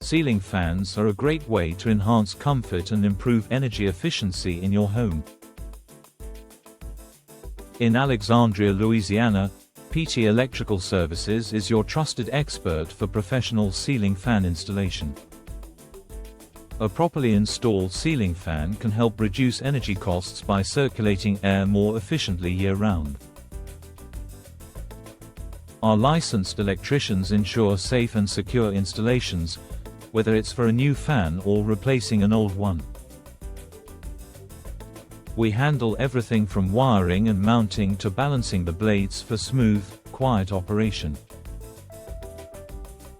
Ceiling fans are a great way to enhance comfort and improve energy efficiency in your home. In Alexandria, Louisiana, PT Electrical Services is your trusted expert for professional ceiling fan installation. A properly installed ceiling fan can help reduce energy costs by circulating air more efficiently year-round. Our licensed electricians ensure safe and secure installations, whether it's for a new fan or replacing an old one. We handle everything from wiring and mounting to balancing the blades for smooth, quiet operation.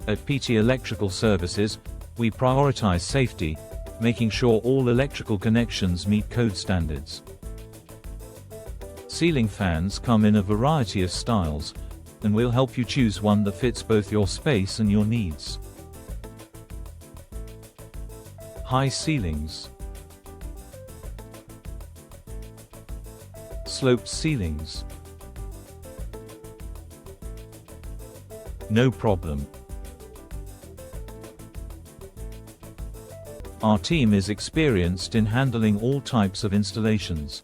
At PT Electrical Services, we prioritize safety, making sure all electrical connections meet code standards. Ceiling fans come in a variety of styles, and we'll help you choose one that fits both your space and your needs. High ceilings. Sloped ceilings. No problem. Our team is experienced in handling all types of installations.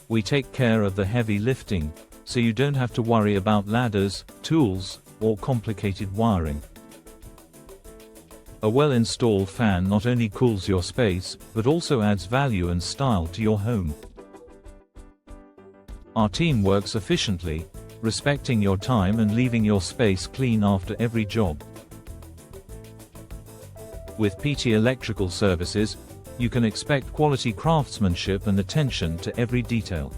We take care of the heavy lifting, so you don't have to worry about ladders, tools, or complicated wiring. A well-installed fan not only cools your space, but also adds value and style to your home. Our team works efficiently, respecting your time and leaving your space clean after every job. With PT Electrical Services, you can expect quality craftsmanship and attention to every detail.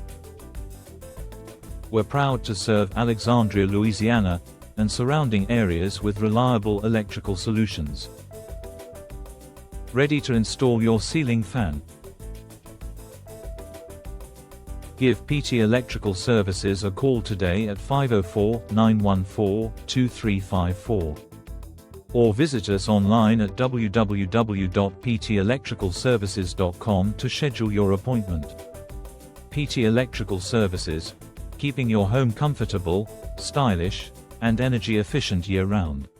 We're proud to serve Alexandria, Louisiana, and surrounding areas with reliable electrical solutions. Ready to install your ceiling fan? Give PT Electrical Services a call today at 504-914-2354. Or visit us online at www.ptelectricalservices.com to schedule your appointment. PT Electrical Services, keeping your home comfortable, stylish, and energy efficient year-round.